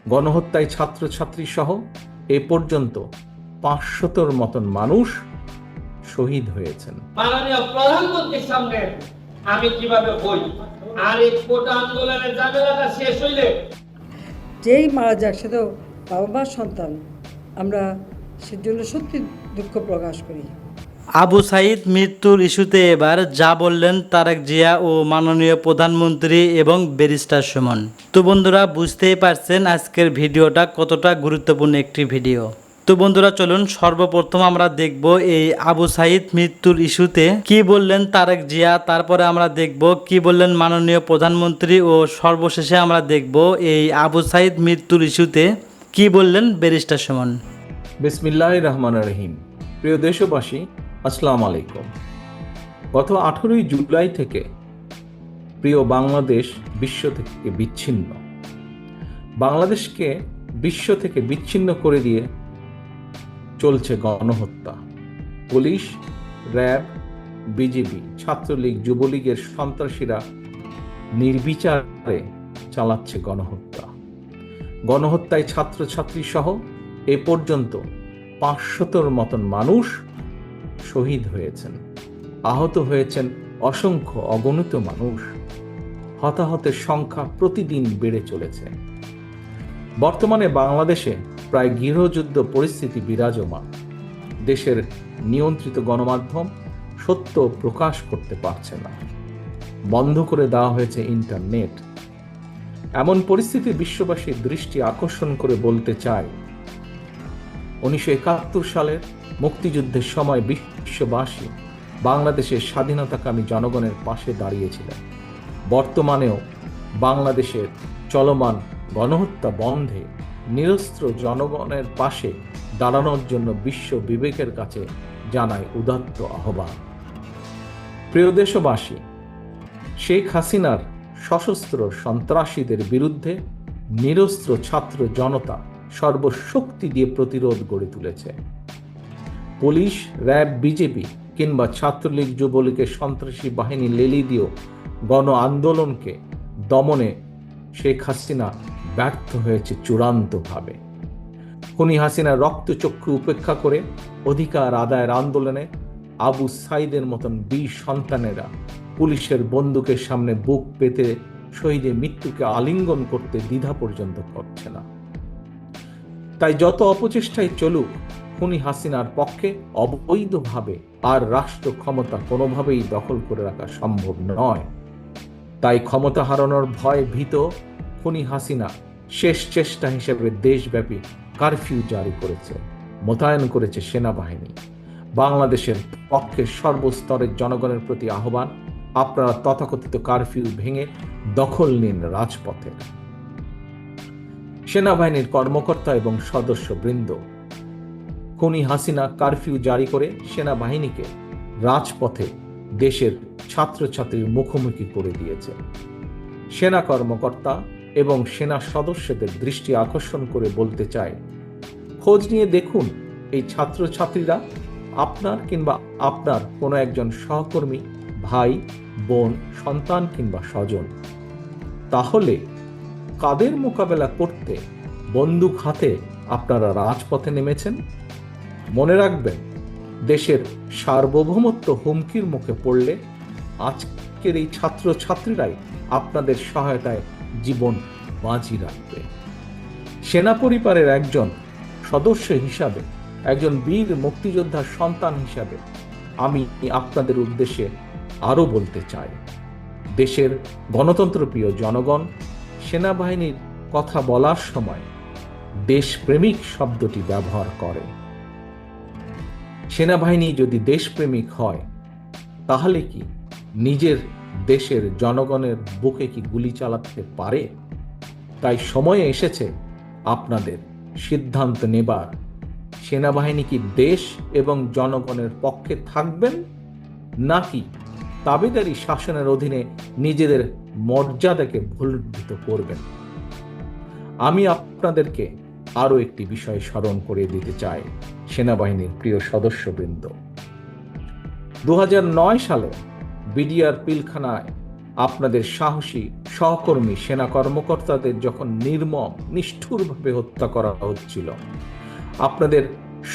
গণহত্যায় ছাত্রছাত্রী সহ এ পর্যন্ত 500-র মতন মানুষ শহীদ হয়েছেন। মাননীয় প্রধানমন্ত্রীর সামনে আমি কিভাবে বই আর এই কোটা আন্দোলনের ঝামেলাটা শেষ হইলে যেই মারা যাক সে তো বাবা মার সন্তান, আমরা সেজন্য সত্যি দুঃখ প্রকাশ করি। আবু সাঈদ মৃত্যুর ইস্যুতে এবার যা বললেন তারেক জিয়া ও মাননীয় প্রধানমন্ত্রী এবং ব্যারিস্টার সুমন। তো বন্ধুরা, বুঝতেই পারছেন আজকের ভিডিওটা কতটা গুরুত্বপূর্ণ একটি ভিডিও। তো বন্ধুরা, চলুন সর্বপ্রথম আমরা দেখব এই আবু সাঈদ মৃত্যুর ইস্যুতে কি বললেন তারেক জিয়া, তারপরে আমরা দেখব কি বললেন মাননীয় প্রধানমন্ত্রী ও সর্বশেষে আমরা দেখব এই আবু সাঈদ মৃত্যুর ইস্যুতে কি বললেন ব্যারিস্টার সুমন। বিসমিল্লাহির রহমানির রহিম। প্রিয় দেশবাসী, আসসালামু আলাইকুম। গত 18ই জুলাই থেকে প্রিয় বাংলাদেশ বিশ্ব থেকে বিচ্ছিন্ন। বাংলাদেশকে বিশ্ব থেকে বিচ্ছিন্ন করে দিয়ে চলছে গণহত্যা। পুলিশ, র্যাব, বিজেপি, ছাত্রলীগ, যুবলীগের সন্ত্রাসীরা নির্বিচারে চালাচ্ছে গণহত্যা। গণহত্যায় ছাত্রছাত্রী সহ এ পর্যন্ত 500-র মতন মানুষ শহীদ হয়েছেন, আহত হয়েছেন অসংখ্য অগণিত মানুষ। হতাহতের সংখ্যা প্রতিদিন বেড়ে চলেছে। বর্তমানে বাংলাদেশে প্রায় গৃহযুদ্ধ পরিস্থিতি বিরাজমান। দেশের নিয়ন্ত্রিত গণমাধ্যম সত্য প্রকাশ করতে পারছে না, বন্ধ করে দেওয়া হয়েছে ইন্টারনেট। এমন পরিস্থিতি বিশ্ববাসীর দৃষ্টি আকর্ষণ করে বলতে চায়, 1971 সালের মুক্তিযুদ্ধের সময় বিশ্ববাসী বাংলাদেশের স্বাধীনতাকামী জনগণের পাশে দাঁড়িয়েছিলেন। বর্তমানেও বাংলাদেশের চলমান গণহত্যা বন্ধে নিরস্ত্র জনগণের পাশে দাঁড়ানোর জন্য বিশ্ব বিবেকের কাছে জানায় উদাত্ত আহ্বান। প্রিয় দেশবাসী, শেখ হাসিনার সশস্ত্র সন্ত্রাসীদের বিরুদ্ধে নিরস্ত্র ছাত্র জনতা সর্বশক্তি দিয়ে প্রতিরোধ গড়ে তুলেছে। পুলিশ, র্যাব, বিজেপি কিংবা ছাত্রলীগ, যুবলীগের সন্ত্রাসী বাহিনী লেলি দিয়েও গণ আন্দোলনকে দমনে শেখ হাসিনা ব্যর্থ হয়েছে চূড়ান্তভাবে। খুনি হাসিনার রক্তচক্ষু উপেক্ষা করে অধিকার আদায়ের আন্দোলনে আবু সাঈদের মতন বীর সন্তানেরা পুলিশের বন্দুকের সামনে বুক পেতে শহীদের মৃত্যুকে আলিঙ্গন করতে দ্বিধা পর্যন্ত করছে না। তাই যত অপচেষ্টাই চলুক, খুনি হাসিনার পক্ষে অবৈধভাবে আর রাষ্ট্র ক্ষমতা কোনোভাবেই দখল করে রাখা সম্ভব নয়। তাই ক্ষমতা হারানোর ভয়ে ভীত খুনি হাসিনা শেষ চেষ্টা হিসেবে দেশব্যাপী কারফিউ জারি করেছে, মোতায়েন করেছে সেনাবাহিনী। বাংলাদেশের পক্ষে সর্বস্তরের জনগণের প্রতি আহ্বান, আপনারা তথাকথিত কারফিউ ভেঙে দখল নিন রাজপথে। সেনাবাহিনীর কর্মকর্তা এবং সদস্যবৃন্দ, খুনি হাসিনা কারফিউ জারি করে সেনাবাহিনীকে রাজপথে দেশের ছাত্রছাত্রীর মুখোমুখি করে দিয়েছে। সেনা কর্মকর্তা এবং সেনা সদস্যদের দৃষ্টি আকর্ষণ করে বলতে চায়, খোঁজ নিয়ে দেখুন এই ছাত্রছাত্রীরা আপনার কিংবা আপনার কোনো একজন সহকর্মী, ভাই, বোন, সন্তান কিংবা স্বজন। তাহলে কাদের মোকাবেলা করতে বন্দুক হাতে আপনারা রাজপথে নেমেছেন? মনে রাখবেন, দেশের সার্বভৌমত্ব হুমকির মুখে পড়লে আজকের এই ছাত্রছাত্রীরাই আপনাদের সহায়তায় জীবন বাজি রাখবে। সেনা পরিবারের একজন সদস্য হিসাবে, একজন বীর মুক্তিযোদ্ধার সন্তান হিসাবে আমি আপনাদের উদ্দেশ্যে আরও বলতে চাই, দেশের গণতন্ত্রপ্রিয় জনগণ সেনাবাহিনীর কথা বলার সময় দেশপ্রেমিক শব্দটি ব্যবহার করে। সেনাবাহিনী যদি দেশপ্রেমিক হয়, তাহলে কি নিজের দেশের জনগণের বুকে কি গুলি চালাতে পারে? তাই সময় এসেছে আপনাদের সিদ্ধান্ত নেবার, সেনাবাহিনী কি দেশ এবং জনগণের পক্ষে থাকবেন নাকি তাবেদারি শাসনের অধীনে নিজেদের মর্যাদাকে ভুলুণ্ঠিত করবেন। আমি আপনাদেরকে আরও একটি বিষয় স্মরণ করে দিতে চাই, সেনাবাহিনীর প্রিয় সদস্যবৃন্দ। 2009 সালে বিডিআর পিলখানায় আপনাদের সাহসী সহকর্মী সেনা কর্মকর্তাদের যখন নির্মম নিষ্ঠুরভাবে হত্যা করা হচ্ছিল, আপনাদের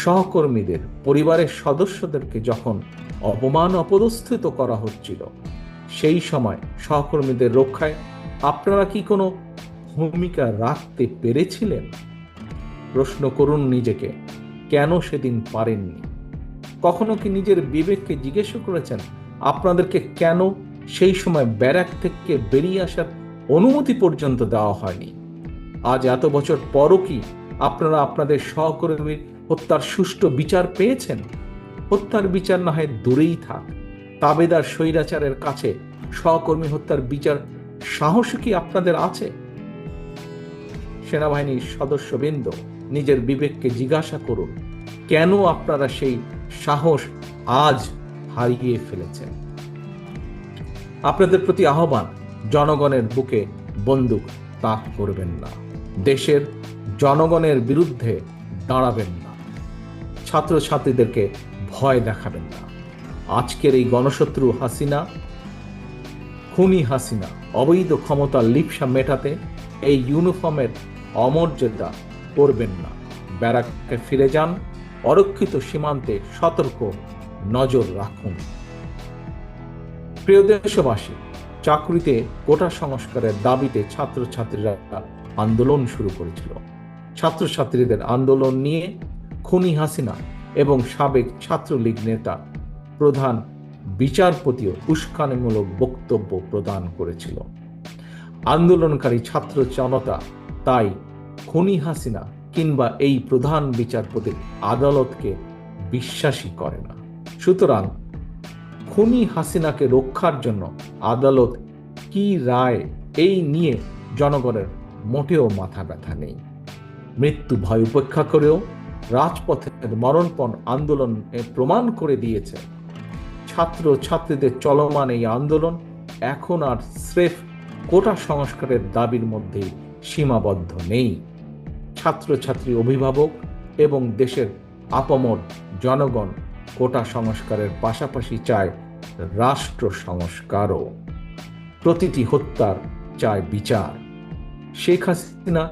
সহকর্মীদের পরিবারের সদস্যদেরকে যখন অপমান অপদস্থিত করা হচ্ছিল, সেই সময় সহকর্মীদের রক্ষায় আপনারা কি কোনো ভূমিকা রাখতে পেরেছিলেন? প্রশ্ন করুন নিজেকে, কেন সেদিন পারেননি? কখনো কি নিজের বিবেককে জিজ্ঞেস করেছেন আপনাদেরকে কেন সেই সময় ব্যারাক থেকে বেরিয়ে আসার অনুমতি পর্যন্ত দেওয়া হয়নি? আজ এত বছর পরও কি আপনারা আপনাদের সহকর্মীর হত্যার সুষ্ঠু বিচার পেয়েছেন? হত্যার বিচার না হয় দূরেই থাক, তাবেদার স্বৈরাচারের কাছে সহকর্মী হত্যার বিচার সাহস কি আপনাদের আছে? সেনাবাহিনীর সদস্যবৃন্দ, নিজের বিবেককে জিজ্ঞাসা করুন, কেন আপনারা সেই সাহস আজ হারিয়ে ফেলেছেন? আপনাদের প্রতি আহ্বান, জনগণের বুকে বন্দুক তাক করবেন না, দেশের জনগণের বিরুদ্ধে দাঁড়াবেন না, ছাত্রছাত্রীদেরকে ভয় দেখাবেন না। আজকের এই গণশত্রু হাসিনা, খুনি হাসিনা অবৈধ ক্ষমতার লিপ্সা মেটাতে এই ইউনিফর্মের অমর্যাদা করবেন না। ব্যারাকে ফিরে যান, অরক্ষিত সীমান্তে সতর্ক নজর রাখুন। প্রিয় দেশবাসী, চাকরিতে কোটা সংস্কারের দাবিতে ছাত্রছাত্রীরা আন্দোলন শুরু করেছিল। ছাত্রছাত্রীদের আন্দোলন নিয়ে খুনি হাসিনা এবং সাবেক ছাত্রলীগ নেতা প্রধান বিচারপতিও উস্কানিমূলক বক্তব্য প্রদান করেছিল। আন্দোলনকারী ছাত্র জনতা তাই খুনি হাসিনা কিংবা এই প্রধান বিচারপতির আদালতকে বিশ্বাসই করে না। সুতরাং খুনি হাসিনাকে রক্ষার জন্য আদালত কি রায়, এই নিয়ে জনগণের মোটেও মাথা ব্যথা নেই। মৃত্যু ভয় উপেক্ষা করেও রাজপথের মরণপণ আন্দোলন প্রমাণ করে দিয়েছে, ছাত্র ছাত্রীদের চলমান এই আন্দোলন এখন আর স্রেফ কোটা সংস্কারের দাবির মধ্যেই সীমাবদ্ধ নেই। ছাত্রছাত্রী, অভিভাবক এবং দেশের আপামর জনগণ কোটা সংস্কারের পাশাপাশি চায় রাষ্ট্র সংস্কারও। প্রতিটি হত্যার চায় বিচার। শেখ হাসিনা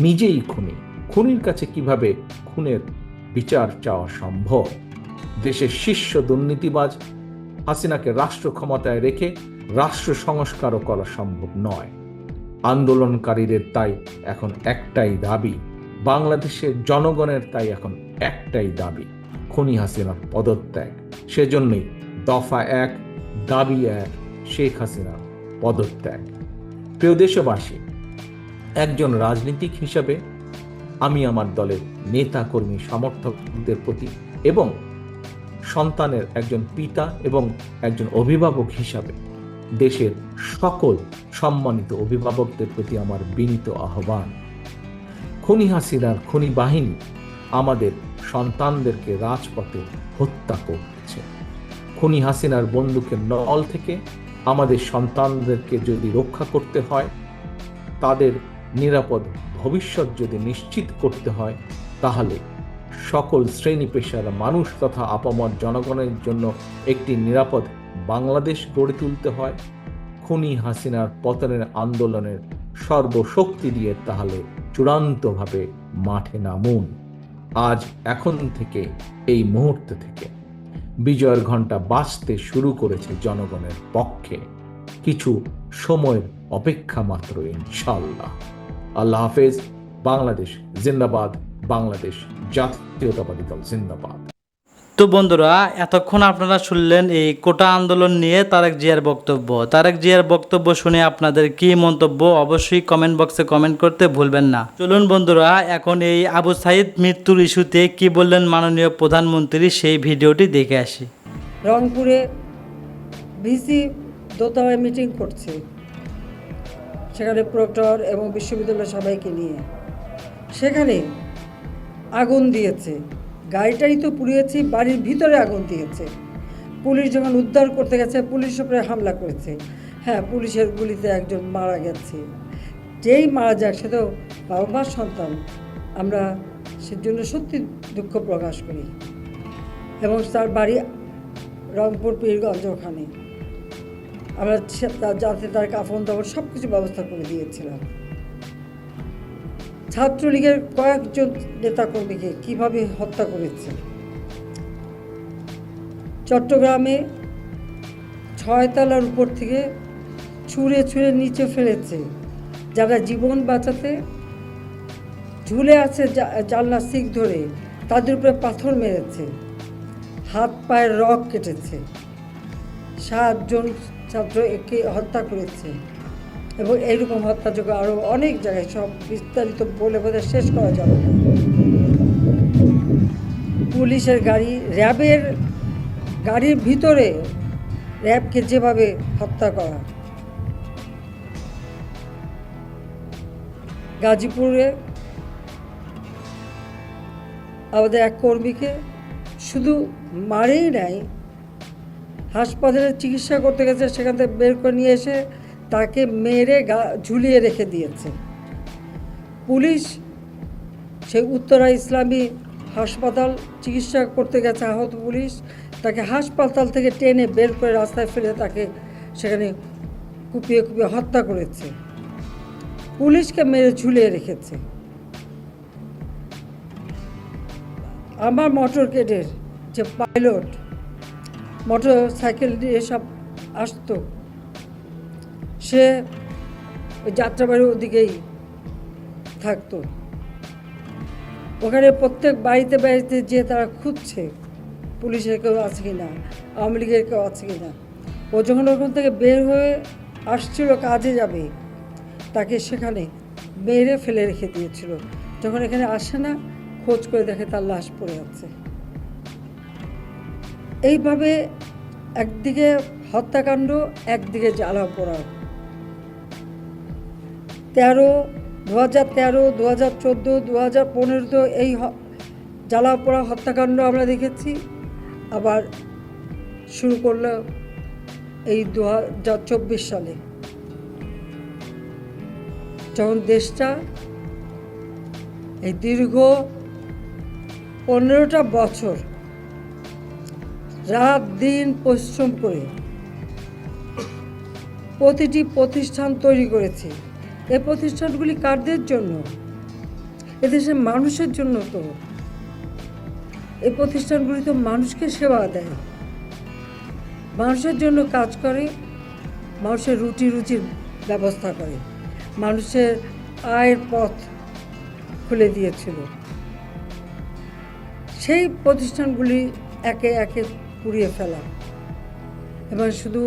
নিজেই খুনি, খুনির কাছে কিভাবে খুনের বিচার চাওয়া সম্ভব? দেশের শীর্ষ দুর্নীতিবাজ হাসিনাকে রাষ্ট্র ক্ষমতায় রেখে রাষ্ট্র সংস্কারও করা সম্ভব নয়। আন্দোলনকারীদের তাই এখন একটাই দাবি, বাংলাদেশের জনগণের তাই এখন একটাই দাবি, খুনি হাসিনার পদত্যাগ। সেজন্যই দফা 1, দাবি 1, শেখ হাসিনার পদত্যাগ। প্রিয় দেশবাসী, একজন রাজনীতিক হিসাবে আমি আমার দলের নেতা কর্মী সমর্থকদের প্রতি এবং সন্তানের একজন পিতা এবং একজন অভিভাবক হিসাবে দেশের সকল সম্মানিত অভিভাবকদের প্রতি আমার বিনীত আহ্বান, খুনি হাসিনার খুনি বাহিনী আমাদের সন্তানদেরকে রাজপথে হত্যা করছে। খুনি হাসিনার বন্দুকের নল থেকে আমাদের সন্তানদেরকে যদি রক্ষা করতে হয়, তাদের নিরাপদ ভবিষ্যৎ যদি নিশ্চিত করতে হয়, তাহলে সকল শ্রেণী পেশার মানুষ তথা আপামর জনগণের জন্য একটি নিরাপদ বাংলাদেশ গড়ে তুলতে হয়। খুনি হাসিনার পতনের আন্দোলনের সর্বশক্তি দিয়ে তাহলে চূড়ান্তভাবে মাঠে নামুন। আজ, এখন থেকে, এই মুহূর্ত থেকে বিজয়ের ঘণ্টা বাজতে শুরু করেছে জনগণের পক্ষে। কিছু সময়ের অপেক্ষা মাত্র, ইনশাআল্লাহ। আল্লাহ হাফেজ। বাংলাদেশ জিন্দাবাদ, বাংলাদেশ জাতীয়তাবাদী দল জিন্দাবাদ। তো বন্ধুরা, এতক্ষণ আপনারা শুনলেন এই কোটা আন্দোলন নিয়ে তারেক জিয়ার বক্তব্য। তারেক জিয়ার বক্তব্য শুনে আপনাদের কি মন্তব্য অবশ্যই কমেন্ট বক্সে কমেন্ট করতে ভুলবেন না। চলুন বন্ধুরা, এখন এই আবু সাইদ মৃত্যুর ইস্যুতে কি বললেন মাননীয় প্রধানমন্ত্রী, সেই ভিডিওটি দেখে আসি। রংপুরে ভিসি দোতলায় মিটিং করছে, সেখানে প্রক্টর এবং বিশ্ববিদ্যালয়ের সবাইকে নিয়ে। সেখানে আগুন দিয়েছে, গাড়িটাই তো পুড়িয়েছে, বাড়ির ভিতরে আগুন দিয়েছে। পুলিশ যখন উদ্ধার করতে গেছে, পুলিশের উপরে হামলা করেছে। হ্যাঁ, পুলিশের গুলিতে একজন মারা গেছে। যেই মারা যাক, সে তো বাবা মার সন্তান। আমরা সেজন্য সত্যি দুঃখ প্রকাশ করি। এবং তার বাড়ি রংপুর পীরগঞ্জ, ওখানে আমরা যাতে তার কাফন দাফন সব কিছু ব্যবস্থা করে দিয়েছিলাম। ছাত্রলীগের কয়েকজন নেতাকর্মীকে কিভাবে হত্যা করেছে। চট্টগ্রামে 6 তলার উপর থেকে ছুঁড়ে ছুঁড়ে নিচে ফেলেছে। যারা জীবন বাঁচাতে ঝুলে আছে জানলা সিক ধরে, তাদের উপরে পাথর মেরেছে, হাত পায়ের রগ কেটেছে, 7 জন ছাত্র একে হত্যা করেছে এবং এইরকম হত্যাযোগ্য আরও অনেক জায়গায়, সব বিস্তারিত বলে বোধহয় শেষ করা যাবে না। পুলিশের গাড়ি, র্যাবের গাড়ির ভিতরে র্যাবকে যেভাবে হত্যা করা। গাজীপুরে আমাদের এক কর্মীকে শুধু মারেই নাই, হাসপাতালে চিকিৎসা করতে গেছে, সেখান থেকে বের করে নিয়ে এসে তাকে মেরে ঝুলিয়ে রেখে দিয়েছে পুলিশ। সেই উত্তরা ইসলামী হাসপাতাল চিকিৎসা করতে গেছে আহত পুলিশ, তাকে হাসপাতাল থেকে টেনে বের করে রাস্তায় ফেলে তাকে সেখানে কুপিয়ে কুপিয়ে হত্যা করেছে, পুলিশকে মেরে ঝুলিয়ে রেখেছে। আমার মোটর কেডের যে পাইলট মোটর সাইকেল দিয়ে সব আসতো, সে ওই যাত্রাবাড়ির ওদিকেই থাকতো। ওখানে প্রত্যেক বাড়িতে বাড়িতে যেয়ে তারা খুঁজছে পুলিশের কেউ আছে কি না, আওয়ামী লীগের কেউ আছে কি না। ও যখন ওখান থেকে বের হয়ে আসছিল কাজে যাবে, তাকে সেখানে মেরে ফেলে রেখে দিয়েছিল। যখন এখানে আসে না, খোঁজ করে দেখে তার লাশ পড়ে আছে। এইভাবে একদিকে হত্যাকাণ্ড, একদিকে জ্বালা পোড়া। 2013, 2014, 2015 এই জ্বালা পোড়া হত্যাকাণ্ড আমরা দেখেছি। আবার শুরু করলো এই 2024 সালে, যখন দেশটা এই দীর্ঘ 15টা বছর রাত দিন পরিশ্রম করে প্রতিটি প্রতিষ্ঠান তৈরি করেছে। এই প্রতিষ্ঠানগুলি কাদের জন্য? এদেশের মানুষের জন্য। তো এই প্রতিষ্ঠানগুলি তো মানুষকে সেবা দেয়, মানুষের জন্য কাজ করে, মানুষের রুজির ব্যবস্থা করে, মানুষের আয়ের পথ খুলে দিয়েছিল। সেই প্রতিষ্ঠানগুলি একে একে পুড়িয়ে ফেলা। এবার শুধু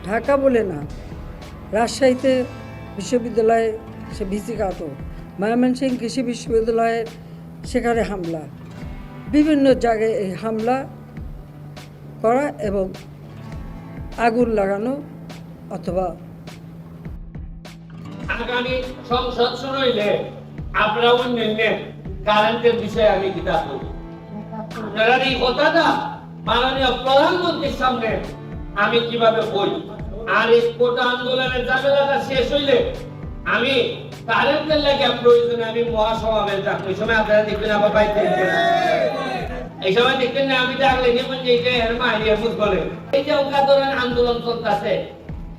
ঢাকা বলে না, রাজশাহীতে বিশ্ববিদ্যালয়ে সে ভিসি কাটো, ময়মনসিংহ কৃষি বিশ্ববিদ্যালয়ের সেখানে হামলা, বিভিন্ন জায়গায় এই হামলা করা এবং আগুন লাগানো অথবা আগামী সংসদ শুরু হইলে আপনারা অন্যান্য কারেন্টের বিষয়ে আমি কিতাব করি। আপনারা এই কথাটা মাননীয় প্রধানমন্ত্রীর সামনে আমি কিভাবে বই, আর এই কোটা আন্দোলনের ঝামেলাটা শেষ হইলে আমি কারেন্টের লাগে প্রয়োজনে আমি মহাসমাবেশ ডাকবো। এই সময় আপনারা দেখবেন আবার বাইরে এই সময় দেখবেন না আমি ডাকলে যেমন এইটা এর মাইরিয়া বুঝ বলে এই যে ওকা ধরেন আন্দোলন চলতেছে,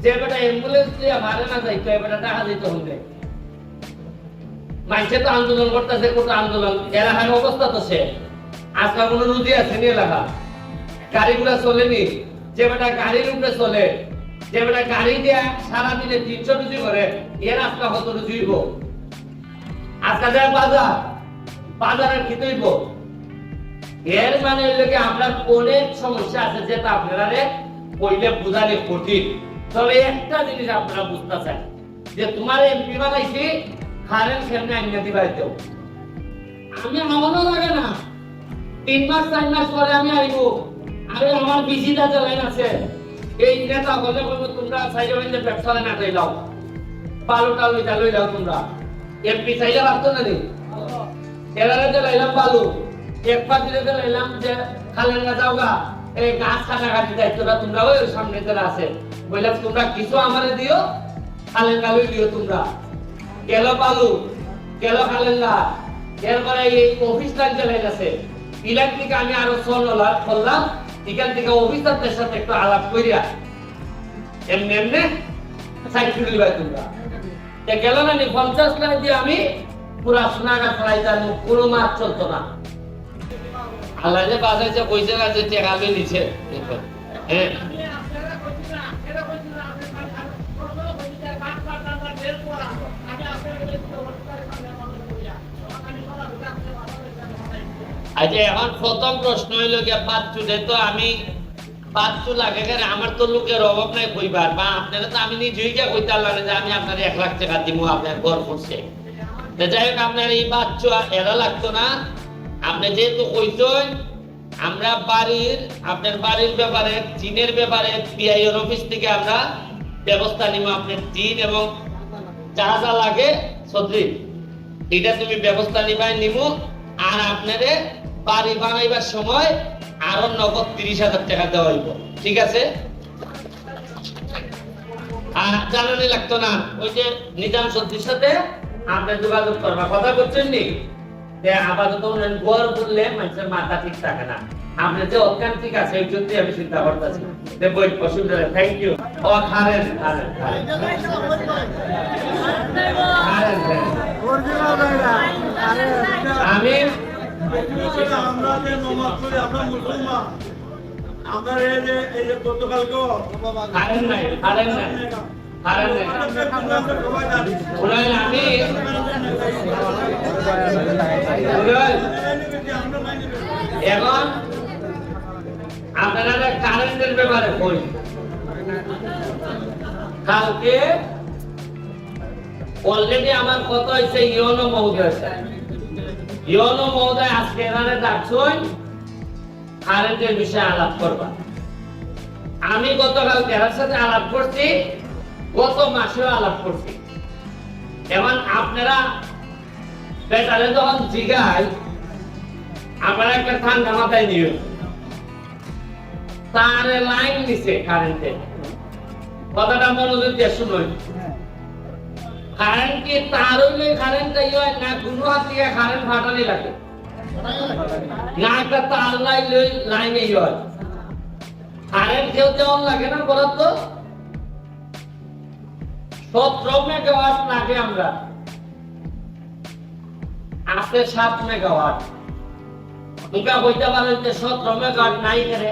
যে বেটা অ্যাম্বুলেন্স দিয়ে মারে না যাইতো, এবারে টাকা দিতে হবে। মানুষে তো আন্দোলন করতেছে, কোটা আন্দোলন এলাকার অবস্থা তো সে আজকাল কোনো নদী আছে নি এলাকা, গাড়িগুলা চলেনি, যে বেটা গাড়ির উপরে চলে, যে বেটা গাড়ি দিয়া সারাদিনে 300 রুজি করে, এর আজকা কত রুজি হইব? আজকা যায় বাজারের কি হইব? এর মানে হইলে আমরা অনেক সমস্যা আছে, যেটা আপনারা কইলে বুঝালে কঠিন। তবে একটা জিনিস আপনারা বুঝতেছেন যে তোমার এমপি বানাইছি কারেন্ট কেমনে আইনা দিবাই দেও। আমি আমারও লাগে না, 3 মাস 4 মাস পরে আমি আইবো, আরে আমার বিজিটা জ্বালাইন আছে, এই নেতা বলে বলবো তোমরা সাইডে বাইন্দে ব্যবসা না কইলাও, বালুটা লই যাও তোমরা। এমপি চাইলে রাখতো না নি, এরারে জ্বালাইলাম বালু, এক পাতিলে জ্বালাইলাম যে খালেন না যাওগা, এই গাছ কাটাকাটি দায়িত্বটা তোমরা ওই সামনে যারা আছে বললাম তোমরা কিছু আমারে দিও, খালেন গালুই দিও তোমরা। গেল বালু, গেল খালেন গা, এরপরে এই অফিস লাইন জ্বালাই গেছে, ইলেকট্রিক আমি আরো 6 করলাম, এখান থেকে অফিসারদের সাথে একটু আলাপ করিয়া এমনি এমনি সাইকেল দিবা তোমরা গেল না 50 লাখ দিয়ে আমি পুরা সোনাগা ফ্লাইটার কোনো মাছ চলতো না আল্লাহ যে বাজাইছে কইছে না যে টাকা লই নিছে হ্যাঁ আচ্ছা এখন প্রথম প্রশ্ন হইল গিয়া পাঁচচুলে তো আমি পাঁচচু লাগে কেন আমার তো লোকের অভাব নাই কইবার বা আপনারা তো আমি নিজেই গিয়া কইতে পারলাম যে আমি আপনার 1 লাখ টাকা দিব আপনার ঘর করছে যাই হোক আপনার এই বাচ্চা এরা লাগতো না আপনি যেহেতু কইছেন আমরা আপনার বাড়ির ব্যাপারে টিনের ব্যাপারে পিআইওর অফিস থেকে আমরা ব্যবস্থা নিব আপনার টিন এবং যা যা লাগে সবজি এটা তুমি ব্যবস্থা নিব আর আপনারে বাড়ি বানাইবার সময় আরো নগদ 30,000 টাকা দেওয়া হইব ঠিক আছে আর জানানি লাগতো না ওই যে নিজাম সত্যির সাথে আপনি যোগাযোগ করবা কথা বলছেন নি যে আপাতত গড় বললে মানুষের মাথা ঠিক থাকে না আপনি যে অজ্ঞান ঠিক আছে এই জন্য আমি চিন্তা করতেছি যে বই অসুবিধা নেই থ্যাংক ইউ ও খারেন আমি আমরা যে নমাজ পড়ি আমরা মুসলমান আমরা এই যে গতকালকে খারেন নাই আমি এখন আপনারা কারেন্টের ব্যাপারে বলি কালকে অলরেডি আমার কথা হয়েছে ইউনো মহোদয় আজকে এখানে ডাকছেন কারেন্টের বিষয়ে আলাপ করবা আমি গতকাল এর সাথে আলাপ করছি গত মাসেও আলাপ করছি এখন আপনারা বেটারে যখন জিগাই আপনারা একটা ঠান্ডা মাথায় নিও তার লাইন নিছে কারেন্টে কথাটা মনোযোগ দিয়ে শুনুন কারেন্ট কি তার হইলে কারেন্ট হয় না কোনো হাত থেকে কারেন্ট ফাটানি লাগে না একটা তার লাইনে হয় কারেন্ট কেউ যেমন লাগে না বলার তো 17 মেগাওয়াট লাগে আমরা আছে 7 মেগাওয়াট তোমরা কইতে পারেন যে 17 মেগাওয়াট নাই করে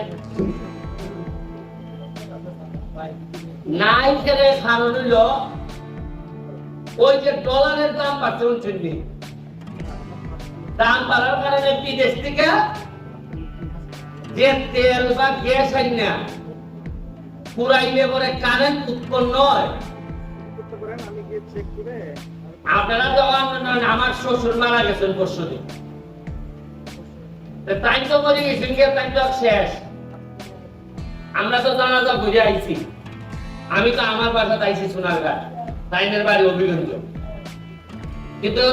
কারণ হইল ওই যে ডলারের দাম বাড়ছে শুনছি দাম বাড়ার কারণে বিদেশ থেকে যে তেল বা গ্যাস আই না পুরাইলে পরে কারেন্ট উৎপন্ন হয় আপনারা যখন আমার শ্বশুর মারা গেছেন পরশুদিন তাই তো মরে গেছেন তাই তো শেষ আমরা তো জানাজা বুঝে আইছি আমি তো আমার বাসাতে আইছি সোনারঘাট তাইনের বাড়ি অভিগঞ্জ কিন্তু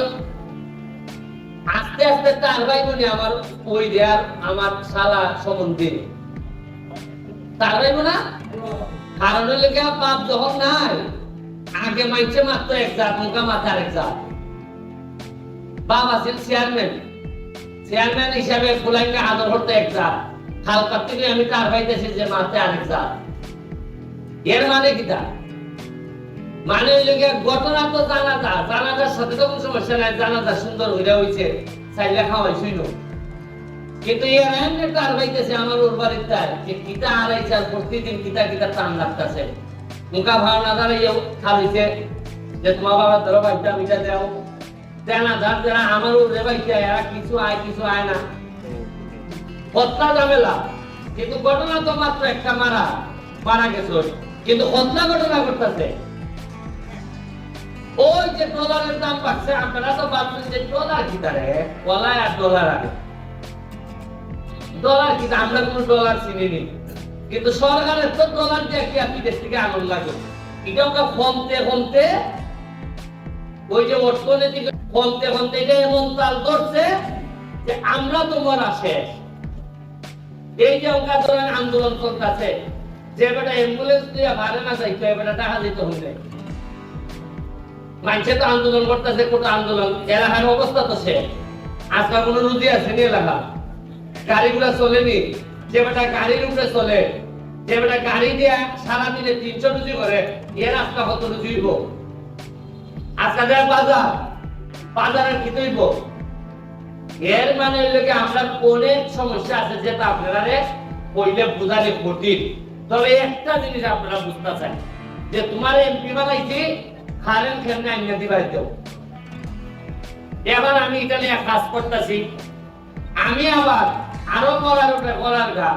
আস্তে আস্তে তার ভাই বোনে আমার ওই দেয়ার আমার শালা সম্বন্ধে তার ভাই বোনা কারণ হলে বাপ যখন নাই আগে মাইছে মাত্র 1 জাত মুখা মাথা 1 জাত বাপ আছেন চেয়ারম্যান হিসাবে ফুলাইকে আদর করতে 1 জাত খালকার থেকে আমি তার ভাইতেছি যে মাথা 1 জাত এর মানে কি তা মানে হইলে ঘটনা তো জানাজার সাথে তো কোনো সমস্যা নাই জানাজা সুন্দর হইয়া হইছে চাইলে খাওয়াই শুইল কিন্তু এর এমনি তার ভাইতেছে আমার ওর বাড়ির তার যে কিতা হারাইছে আর প্রতিদিন কিতা টান লাগতেছে মুখা ভাওনা দাঁড়াইয়াও খাওয়াইছে যে তোমার বাবা ধরো ভাইটা মিটা দেও জানাজার যারা আমার ওর ভাইটা এরা কিছু আয় না হত্যা ঝামেলা কিন্তু ঘটনা তো মাত্র একটা মারা গেছে কিন্তু হত্যা ঘটনা ঘটতেছে ওই যে ডলারের দাম বাড়ছে আপনারা তো ভাবছেন যে ডলার কি তারে কলায় আর ডলার আগে ডলার কি আমরা কোন ডলার চিনি নি কিন্তু সরকারের তো ডলার দিয়ে কি আপনি দেশ থেকে আনন্দ লাগে এটা আমরা কমতে ওই যে অর্থনীতি কমতে এটা এমন তাল ধরছে যে আমরা তো মরা শেষ এই যে ওকা ধরেন আন্দোলন চলতেছে যে বেটা অ্যাম্বুলেন্স দিয়ে ভাড়া না যাইতো এবারে টাকা দিতে হইলে মানুষে তো আন্দোলন করতেছে কত আন্দোলন এলাকার অবস্থা তো সে আজকাল কোন নদী আছে নি এলাকা গাড়িগুলা চলেনি যে বেটা গাড়ির উপরে চলে যে বেটা গাড়ি দিয়া সারাদিনে 300 রুজি করে এর আজকা কত রুজি হইব? আজকা দেয় বাজারের কি হইব? এর মানে হইল কি আমরা অনেক সমস্যা আছে যেটা আপনারা কইলে বুঝালে কঠিন। তবে একটা জিনিস আপনারা বুঝতে চান যে তোমার এমপি বানাইছি খালেন কেমনে আইনা দিবাই দেও। এবার আমি এটা নিয়ে কাজ করতেছি, আমি আবার আরো করার গা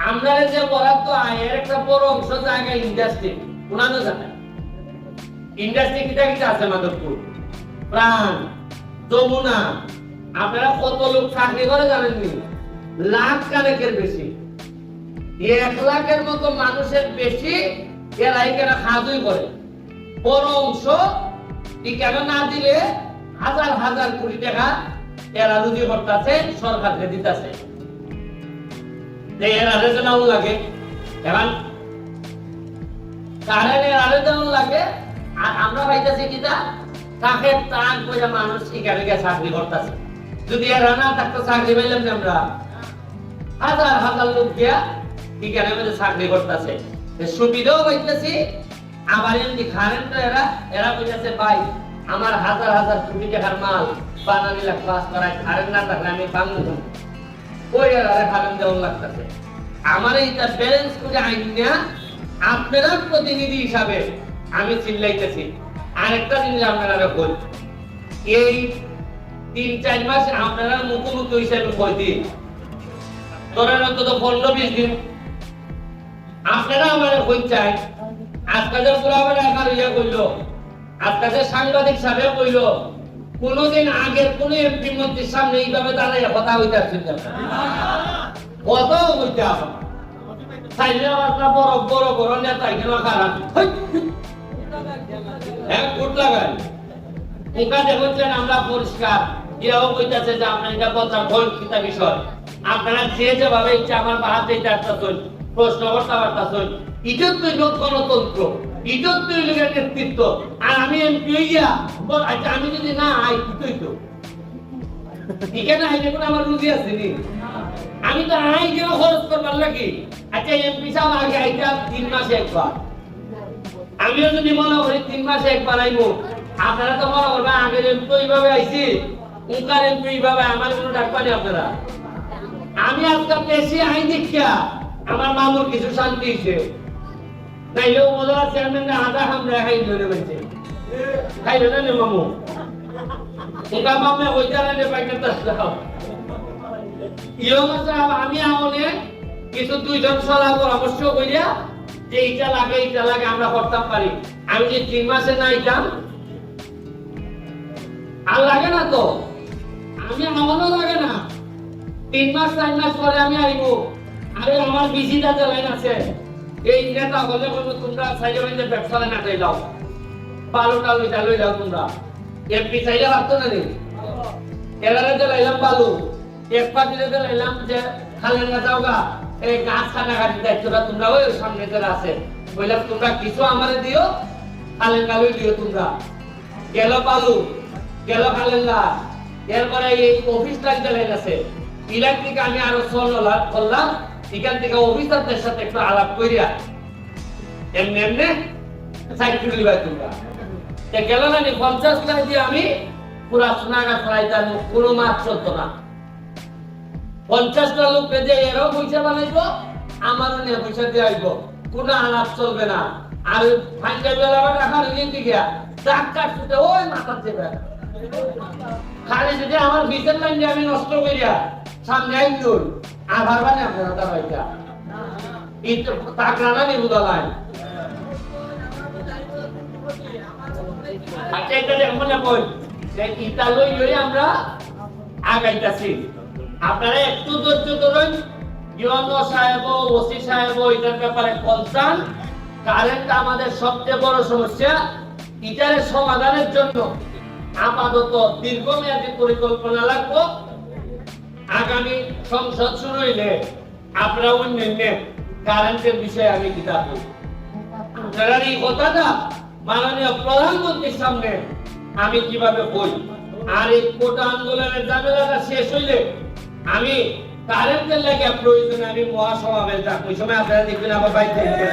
আমরা যে বরাদ্দ আয়ের একটা বড় অংশ জায়গা ইন্ডাস্ট্রি কোনানো জানে। ইন্ডাস্ট্রি কিটা আছে মাধবপুর, প্রাণ, যমুনা। আপনারা কত লোক চাকরি করে জানেননি? লাখ কানেকের বেশি, 1 লাখের মতো মানুষের বেশি এরা এখানে কাজই করে। বড় অংশ ঠিকানা না দিলে হাজার হাজার কোটি টাকা এরা রুজি করতেছে, সরকারকে দিতেছে। এর আলোচনাও লাগে, এখন কারণের আলোচনাও লাগে। আর আমরা পাইতেছি কিটা কাকের টান করে মানুষ এখানে গিয়ে চাকরি করতেছে। যদি এরা না থাকতো চাকরি পাইলাম না আমরা, হাজার হাজার লোক গিয়া এখানে মধ্যে চাকরি করতেছে, সুবিধাও পাইতেছি। আবার এমনি খারেন তো এরা কইতেছে ভাই আমার হাজার হাজার কোটি টাকার মাল বানানি লাখ পাস করায় খারেন না থাকলে আমি বাংলা ওই এরা খারেন দেওয়ার লাগতেছে। আমার এইটা ব্যালেন্স করে আইন না আপনারা প্রতিনিধি হিসাবে আমি চিল্লাইতেছি। আরেকটা জিনিস আপনারা বল, এই 3-4 মাস আপনারা মুখোমুখি হিসাবে কয়দিন ধরেন অন্তত 15-20 দিন আপনারা আমার কই চাই। আজকে যে পুরো আমার একার ইয়ে করলো, আজকে যে সাংবাদিক সাহেব কইলো, কোনদিন আগের কোন এমপি মন্ত্রীর সামনে এইভাবে দাঁড়াইয়া কথা হইতে আসছেন কত হইতে আমার চাইলে আপনার বড় বড় বড় নেতা এখানে খারাপ এক ফুট লাগাই মুখা দেখছেন আমরা পরিষ্কার। এরাও কইতেছে যে আমরা এটা প্রচার বহিষ্কৃত বিষয়। আপনারা যেভাবে ইচ্ছা আমার বাহাত দিতে আসতেছেন, প্রশ্ন করতে পারতেছেন, ইজত তৈরি গণতন্ত্র, ইজত তৈরি নেতৃত্ব। আর আমি এমপি হইয়া আচ্ছা আমি যদি না আই কি তো এখানে আইলে কোনো আমার রুজি আছে নি? আমি তো আই কেন খরচ করবার লাগি? আচ্ছা এমপি সাহেব আগে আইটা 3 মাসে একবার, আমিও যদি মনে করি 3 মাসে একবার আইবো, আপনারা তো মনে করবেন আগের এমপি এইভাবে আইছি, উনকার এমপি এইভাবে, আমার কোনো ডাকবানি আপনারা। আমি আজকাল বেশি আইন দেখিয়া আমার মামুর কিছু শান্তি হয়েছে, নাইলেও মজার চেয়ারম্যান আধা আমরা খাই ধরে পেয়েছে খাইলে না নে মামু উনকা মামে ওইটা না পাইতে আমি আমলে কিছু 2 জন সলাহ পরামর্শ করিয়া যে এইটা লাগে আমরা করতাম পারি। আমি যে 3 মাসে না আইতাম আর লাগে না তো, আমি আমারও লাগে না। 3 মাস 4 মাস পরে আমি আইবো, আরে আমার বিজিটা যে লাইন আছে এই নেতা বলে তোমরা সাইডে বাইরে ব্যবসা না চাইলাও, বালুটা লই যাও তোমরা। এমপি চাইলে পারতো না রে, এলারে যে লাইলাম বালু, এক পার্টিতে যে লাইলাম যে খালেন না যাওগা, এই গাছ কাটাকাটির দায়িত্বটা তোমরা ওই সামনে যারা আছে বললাম তোমরা কিছু আমারে দিও, খালেন গালুই দিও তোমরা। গেল বালু, গেল খালেন গা, এরপরে এই অফিসটা যে লাইন আছে ইলেকট্রিক আমি আরো করলাম, এখান থেকে অফিসারদের সাথে একটু আলাপ করিয়া এমনি সাইকেল লিবাই তোমরা গেল না 50 লাখ দিয়ে আমি পুরা সোনাগা ফলাইতাম, কোনো মাছ চলতো না। 50টা লোক যে এরও পয়সা বানাইবো, আমারও নিয়ে পয়সা দিয়ে আইব, কোনো আলাপ চলবে না। আর ফাইনাল বেলা রাখার দিকে ডাক্তার ছুটে ওই মাথার চেপে খালি যদি আমার বিচের লাইন দিয়ে আমি নষ্ট করিয়া সামনে আইন আভার বানে আপনারা তার ভাইটা তাকরা না নিবুদা লাইন। আচ্ছা এটা দেখুন না কই যে ইটা লই আমরা আগাইতাছি। আপনারা একটু ধৈর্য ধরুন, ইউনো সাহেব ওসি সাহেব এটার ব্যাপারে কনসার্ন। কারেন্ট আমাদের সবচেয়ে বড় সমস্যা, এটার সমাধানের জন্য আপাতত দীর্ঘমেয়াদী পরিকল্পনা লাগবে। আগামী সংসদ শুরু হইলে আপনারা অন্যান্য কারেন্টের বিষয়ে আমি কিতাব বলি। আপনারা এই কথাটা মাননীয় প্রধানমন্ত্রীর সামনে আমি কিভাবে বই, আর এই কোটা আন্দোলনের ঝামেলাটা শেষ হইলে আমি কারেন্টের লাগে প্রয়োজনে আমি মহাসমাবেশ ডাক, ওই সময় আপনারা দেখবেন আবার বাইরে দেখবেন,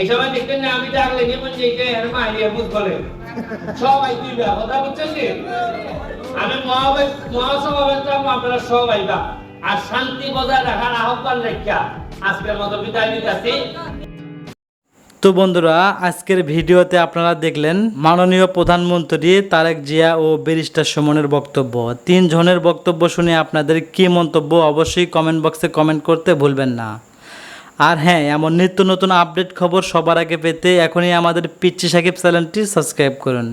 এই সময় দেখবেন না আমি ডাকলে যেমন যেটা এর মাইরিয়া বুঝ বলে সবাই দিবে, কথা বুঝছেন কি? আমি মহাসমাবেশ ডাকবো, আপনারা সবাই বা আর শান্তি বজায় রাখার আহ্বান রেখা আজকের মতো বিদায় নিতেছি। তো বন্ধুরা, আজকের ভিডিওতে আপনারা দেখলেন মাননীয় প্রধানমন্ত্রী তারেক জিয়া ও ব্যারিস্টার সুমনের বক্তব্য। তিনজনের বক্তব্য শুনে আপনাদের কি মন্তব্য অবশ্যই কমেন্ট বক্সে কমেন্ট করতে ভুলবেন না। আর হ্যাঁ, এমন নিত্য নতুন আপডেট খবর সবার আগে পেতে এখনই আমাদের পিচ্চি সাকিব চ্যানেলটি সাবস্ক্রাইব করুন।